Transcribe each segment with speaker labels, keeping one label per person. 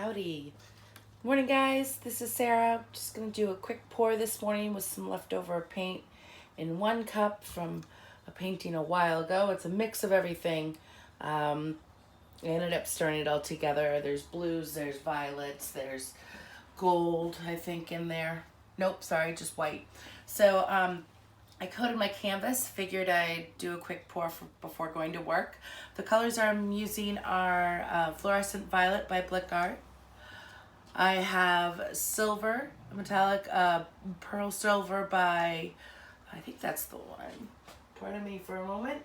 Speaker 1: Howdy. Morning guys, this is Sarah. Just going to do a quick pour this morning with some leftover paint in 1 cup from a painting a while ago. It's a mix of everything. I ended up stirring it all together. There's blues, there's violets, there's gold, I think, in there. Nope, sorry, just white. So I coated my canvas, figured I'd do a quick pour before going to work. The colors I'm using are Fluorescent Violet by Decoart. I have silver, metallic pearl silver by, I think that's the one. Pardon me for a moment.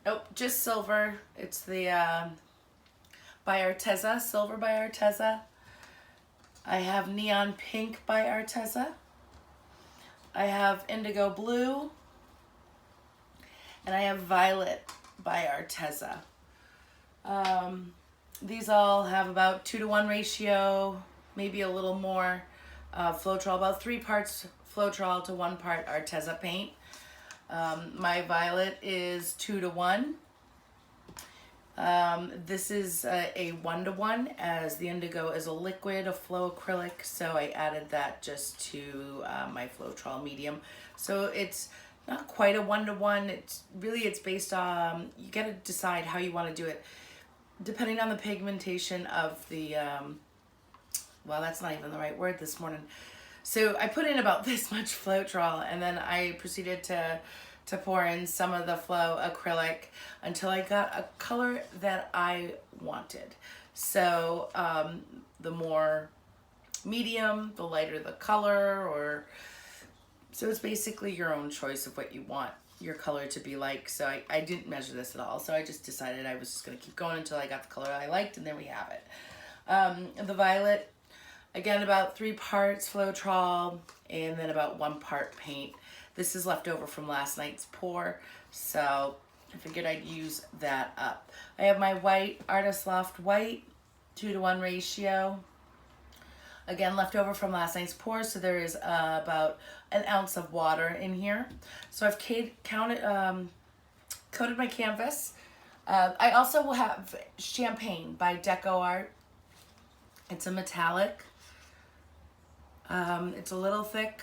Speaker 1: Nope, just silver. It's the by Arteza, silver by Arteza. I have neon pink by Arteza. I have indigo blue. And I have violet by Arteza. These all have about 2-to-1 ratio, maybe a little more Floetrol, about 3 parts Floetrol to 1 part Arteza paint. My violet is 2-to-1. This is a 1-to-1, as the indigo is a liquid, a flow acrylic, so I added that just to my Floetrol medium. So it's not quite a 1-to-1. It's based on, you got to decide how you want to do it depending on the pigmentation of the well, that's not even the right word this morning. So I put in about this much Floetrol, and then I proceeded to pour in some of the flow acrylic until I got a color that I wanted. So the more medium, the lighter the color, so it's basically your own choice of what you want your color to be like. So I didn't measure this at all. So I just decided I was just gonna keep going until I got the color I liked, and there we have it. The violet, again, about 3 parts Floetrol and then about 1 part paint. This is left over from last night's pour, so I figured I'd use that up. I have my white, Artistloft white, 2-to-1 ratio. Again, left over from last night's pour, so there is about 1 ounce of water in here. So I've coated my canvas. I also will have Champagne by Decoart. It's a metallic. It's a little thick,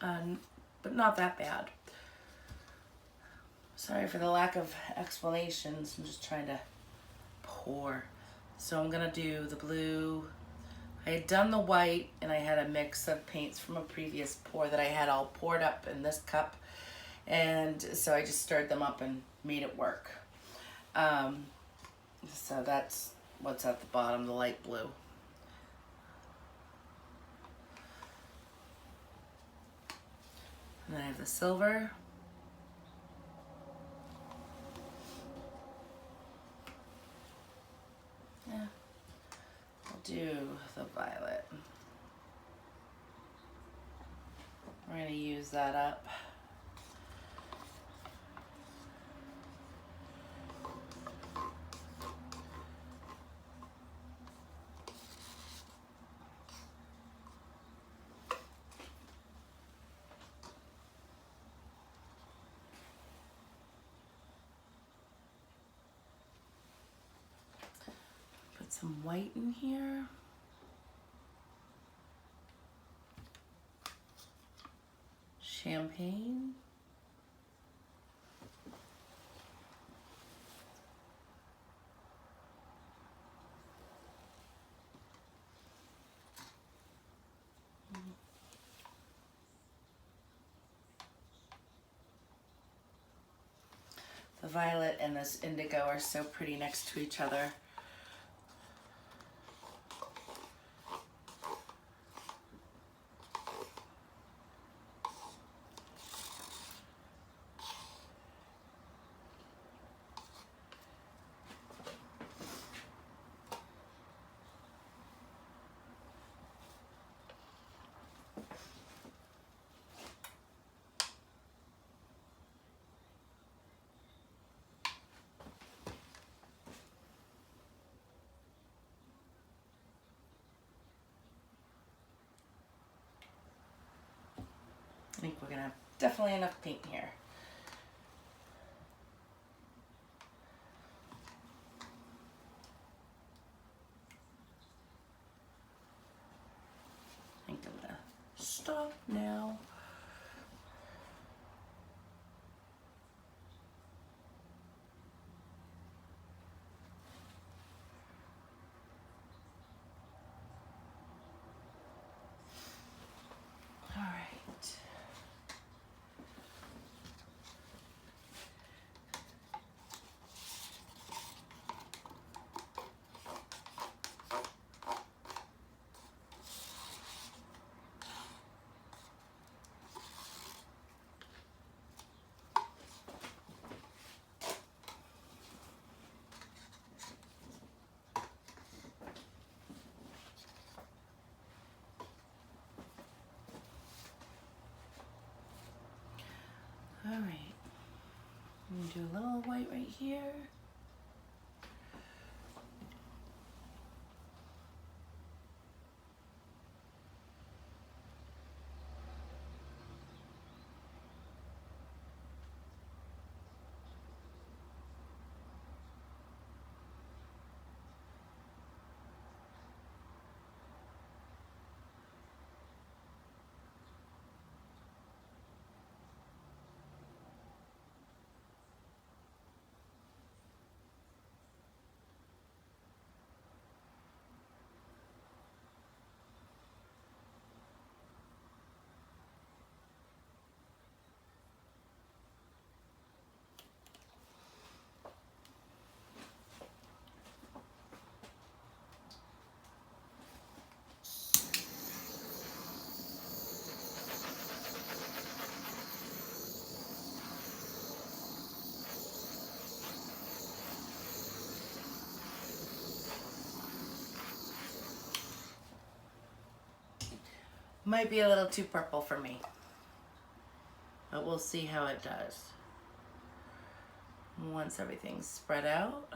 Speaker 1: but not that bad. Sorry for the lack of explanations. I'm just trying to pour. So I'm gonna do the blue. I had done the white, and I had a mix of paints from a previous pour that I had all poured up in this cup, and so I just stirred them up and made it work. So that's what's at the bottom, the light blue. And then I have the silver. Yeah. I'll do the violet. We're going to use that up. Put some white in here. Champagne. The violet and this indigo are so pretty next to each other. I think we're gonna have definitely enough paint here. stop now. All right. All right, I'm gonna do a little white right here. Might be a little too purple for me, but we'll see how it does. Once everything's spread out.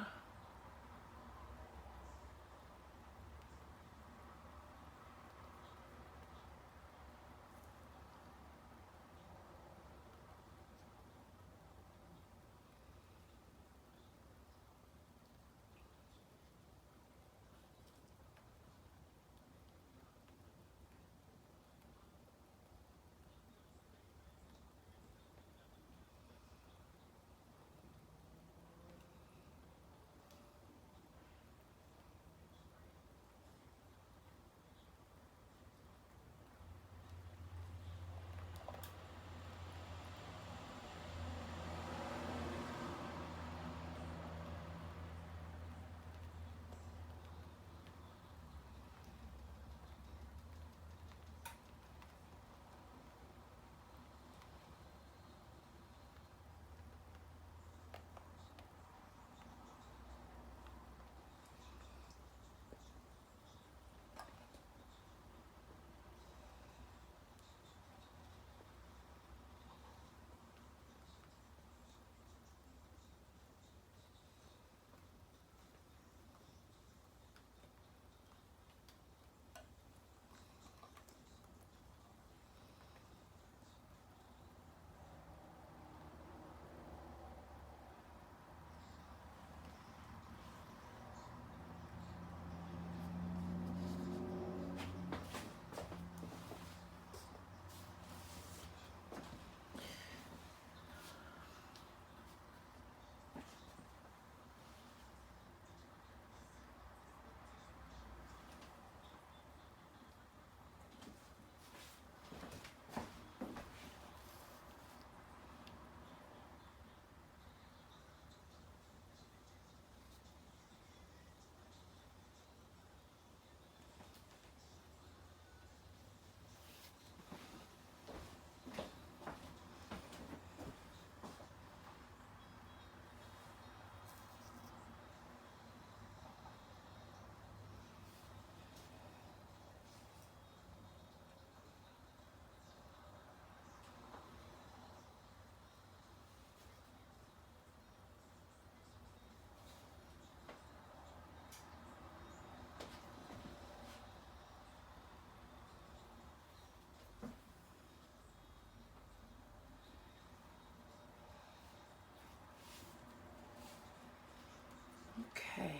Speaker 1: Okay,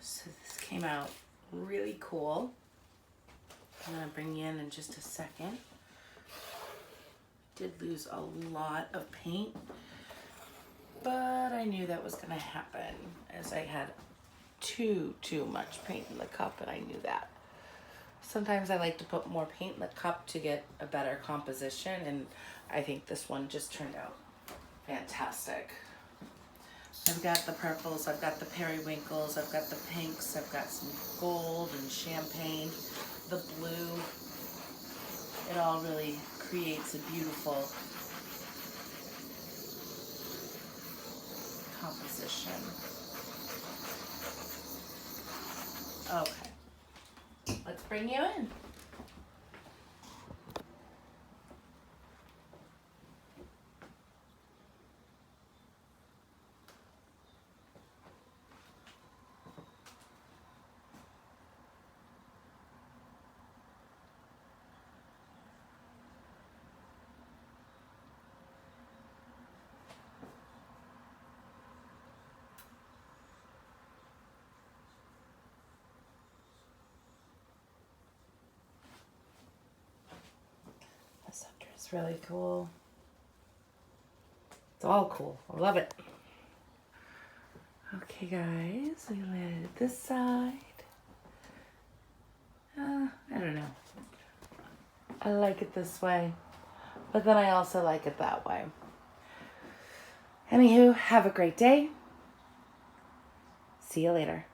Speaker 1: so this came out really cool. I'm gonna bring you in just a second. Did lose a lot of paint, but I knew that was gonna happen as I had too much paint in the cup, and I knew that. Sometimes I like to put more paint in the cup to get a better composition, and I think this one just turned out fantastic. I've got the purples, I've got the periwinkles, I've got the pinks, I've got some gold and champagne, the blue. It all really creates a beautiful composition. Okay, let's bring you in. The center is really cool. It's all cool. I love it. Okay, guys, we landed at this side. I don't know. I like it this way, but then I also like it that way. Anywho, have a great day. See you later.